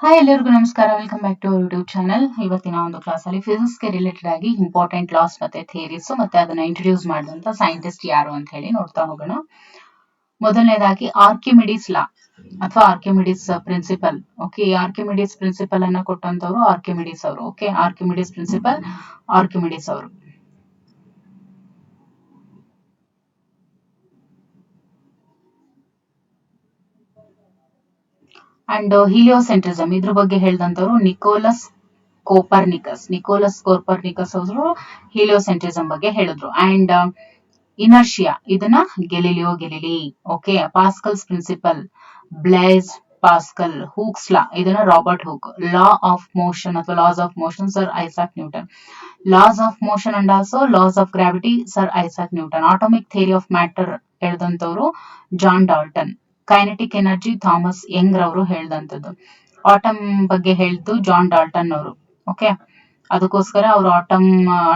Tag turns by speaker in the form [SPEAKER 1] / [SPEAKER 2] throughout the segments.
[SPEAKER 1] Hi ಎಲ್ಲರಿಗೂ ನಮಸ್ಕಾರ. Welcome back to YouTube channel. ಇವತ್ತಿನ ಒಂದು ಕ್ಲಾಸಲ್ಲಿ ಫಿಸಿಕ್ಸ್ಗೆ ರಿಲೇಟೆಡ್ ಆಗಿ ಇಂಪಾರ್ಟೆಂಟ್ ಲಾಸ್ ಮತ್ತೆ ಥಿಯರೀಸ್ ಮತ್ತೆ ಅದನ್ನ ಇಂಟ್ರೊಡ್ಯೂಸ್ ಮಾಡಿದಂತ ಸೈಂಟಿಸ್ಟ್ ಯಾರು ಅಂತ ಹೇಳಿ ನೋಡ್ತಾ ಹೋಗೋಣ. ಮೊದಲನೇದಾಗಿ ಆರ್ಕಿಮಿಡೀಸ್ ಲಾ ಅಥವಾ Archimedes principle. Okay, Archimedes principle ಅನ್ನ ಕೊಟ್ಟಂತವ್ರು ಆರ್ಕಿಮಿಡೀಸ್ ಅವರು. ಓಕೆ, ಆರ್ಕಿಮಿಡೀಸ್ ಪ್ರಿನ್ಸಿಪಲ್ ಆರ್ಕಿಮಿಡೀಸ್ ಅವರು. ಅಂಡ್ ಹೀಲಿಯೋಸೆಂಟ್ರಿಸಮ್ ಇದ್ರ ಬಗ್ಗೆ ಹೇಳಿದಂತವ್ರು ನಿಕೋಲಸ್ ಕೋಪರ್ನಿಕಸ್ ಅವರು ಹೀಲಿಯೋಸೆಂಟ್ರಿಸಮ್ ಬಗ್ಗೆ ಹೇಳಿದ್ರು. ಅಂಡ್ ಇನರ್ಷಿಯಾ ಇದನ್ನ Galileo. Okay, Pascal's principle Blaise Pascal. Hooke's law ಇದನ್ನ Robert Hooke. Law of motion ಅಥವಾ laws of motion Sir Isaac Newton. Laws of motion and also laws of gravity Sir Isaac Newton. Atomic theory of matter ಹೇಳಿದಂತವ್ರು John Dalton. Kinetic energy Thomas Young ರವರು ಹೇಳ್ದಂಥದ್ದು. Atom ಬಗ್ಗೆ ಹೇಳ್ತು John Dalton ಅವರು. Okay, ಅದಕ್ಕೋಸ್ಕರ ಅವರು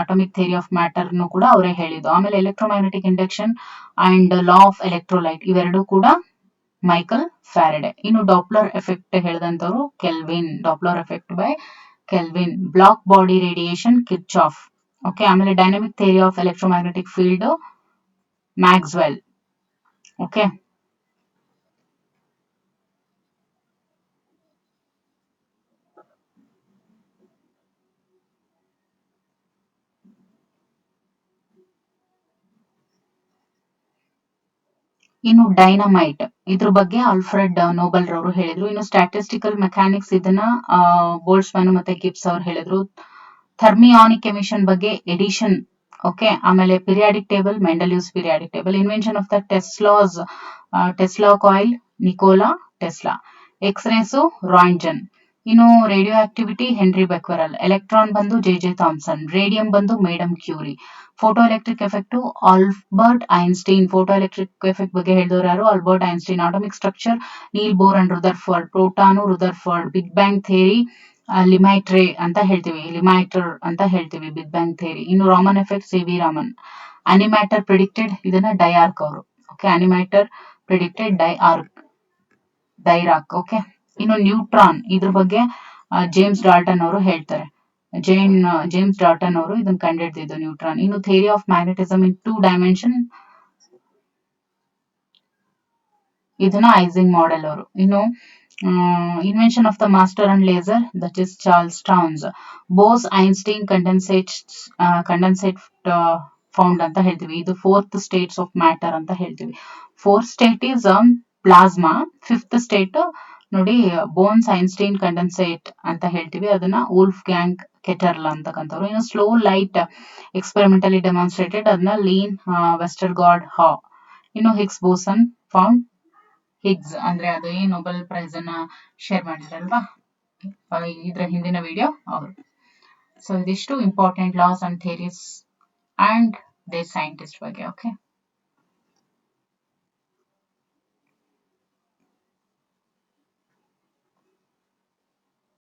[SPEAKER 1] atomic theory of matter ಕೂಡ ಅವರೇ ಹೇಳಿದ್ದು. ಆಮೇಲೆ electromagnetic induction and law of electrolyte ಇವೆರಡು ಕೂಡ ಮೈಕಲ್ ಫ್ಯಾರಡೆ. ಇನ್ನು ಡಾಪ್ಲರ್ ಎಫೆಕ್ಟ್ ಹೇಳಿದಂತವ್ರು Kelvin. Doppler effect by Kelvin. Black body radiation Kirchhoff. Okay, ಆಮೇಲೆ dynamic theory of electromagnetic field Maxwell. Okay, ಇನ್ನು ಡೈನಮೈಟ್ ಇದ್ರ ಬಗ್ಗೆ ಆಲ್ಫ್ರೆಡ್ ನೋಬೆಲ್ ರವರು ಹೇಳಿದ್ರು. ಇನ್ನು ಸ್ಟ್ಯಾಟಿಸ್ಟಿಕಲ್ ಮೆಕ್ಯಾನಿಕ್ಸ್ ಇದನ್ನ ಬೋಲ್ಟ್ಸ್ಮನ್ ಮತ್ತೆ ಗಿಬ್ಸ್ ಅವ್ರು ಹೇಳಿದ್ರು. ಥರ್ಮಿಯಾನಿಕ್ ಎಮಿಷನ್ ಬಗ್ಗೆ ಎಡಿಷನ್. ಓಕೆ, ಆಮೇಲೆ periodic table Mendeleev's periodic table. Invention of the Tesla coil Nikola Tesla. X rays Roentgen. ಇನ್ನು radioactivity Henri Becquerel. Electron ಬಂದು ಜೆ ಥಾಮ್ಸನ್. ರೇಡಿಯಂ ಬಂದು Madam Curie. Photoelectric effect Albert Einstein. Photoelectric effect ಬಗ್ಗೆ ಹೇಳಿದವರು ಯಾರು? Albert Einstein. Atomic structure Niels Bohr and Rutherford. Proton Rutherford. Big bang theory Lemaitre ಅಂತ ಹೇಳ್ತೀವಿ, Lemaitre ಅಂತ ಹೇಳ್ತೀವಿ big bang theory. ಇನ್ನು Raman effect C V Raman. Antimatter predicted ಇದನ್ನ Dirac ಅವರು. Okay, antimatter predicted Dirac. Okay, ಇನ್ನು ನ್ಯೂಟ್ರಾನ್ ಇದ್ರ ಬಗ್ಗೆ ಜೇಮ್ಸ್ ಡಾಲ್ಟನ್ ಅವರು ಹೇಳ್ತಾರೆ. ಜೇಮ್ಸ್ ಡಾಲ್ಟನ್ ಅವರು ಇದನ್ನ ಕಂಡುಹಿಡಿದಿದ್ದು ನ್ಯೂಟ್ರಾನ್. ಇನ್ನು theory of magnetism in 2 dimension ಇದನ್ನ ಐಸಿಂಗ್ ಮಾಡೆಲ್ ಅವರು. ಇನ್ನು invention of the master and laser that is Charles towns. Bose Einstein condensate found ಅಂತ ಹೇಳ್ತೀವಿ. ಇದು 4th ಸ್ಟೇಟ್ಸ್ ಆಫ್ ಮ್ಯಾಟರ್ ಅಂತ ಹೇಳ್ತೀವಿ. 4th state is plasma. 5th state ನೋಡಿ ಬೋನ್ಸ್ ಐನ್ಸ್ಟೀನ್ ಕಂಡೆನ್ಸೇಟ್ ಅಂತ ಹೇಳ್ತೀವಿ, ಅದನ್ನ ವೂಲ್ಫ್ ಗ್ಯಾಂಗ್ ಕೆಟರ್ಲ್ ಅಂತಕ್ಕಂಥವ್ರು. ಇನ್ನು ಸ್ಲೋ ಲೈಟ್ ಎಕ್ಸ್ಪೆರಿಮೆಂಟಲಿ ಡೆಮಾನ್ಸ್ಟ್ರೇಟೆಡ್ ಅದನ್ನ ಲೀನ್ ವೆಸ್ಟರ್ಗಾರ್ಡ್ ಹಾ. ಇನ್ನು ಹಿಗ್ಸ್ ಬೋಸನ್ ಫೌಂಡ್. ಹಿಗ್ಸ್ ಅಂದ್ರೆ ಅದೇ ನೊಬೆಲ್ ಪ್ರೈಸ್ ಅನ್ನ ಶೇರ್ ಮಾಡಿದ್ರಲ್ವಾ ಇದ್ರ ಹಿಂದಿನ ವಿಡಿಯೋ ಅವರು. ಸೊ ಇದಿಷ್ಟು important loss and theories and they scientist ಬಗ್ಗೆ. ಓಕೆ.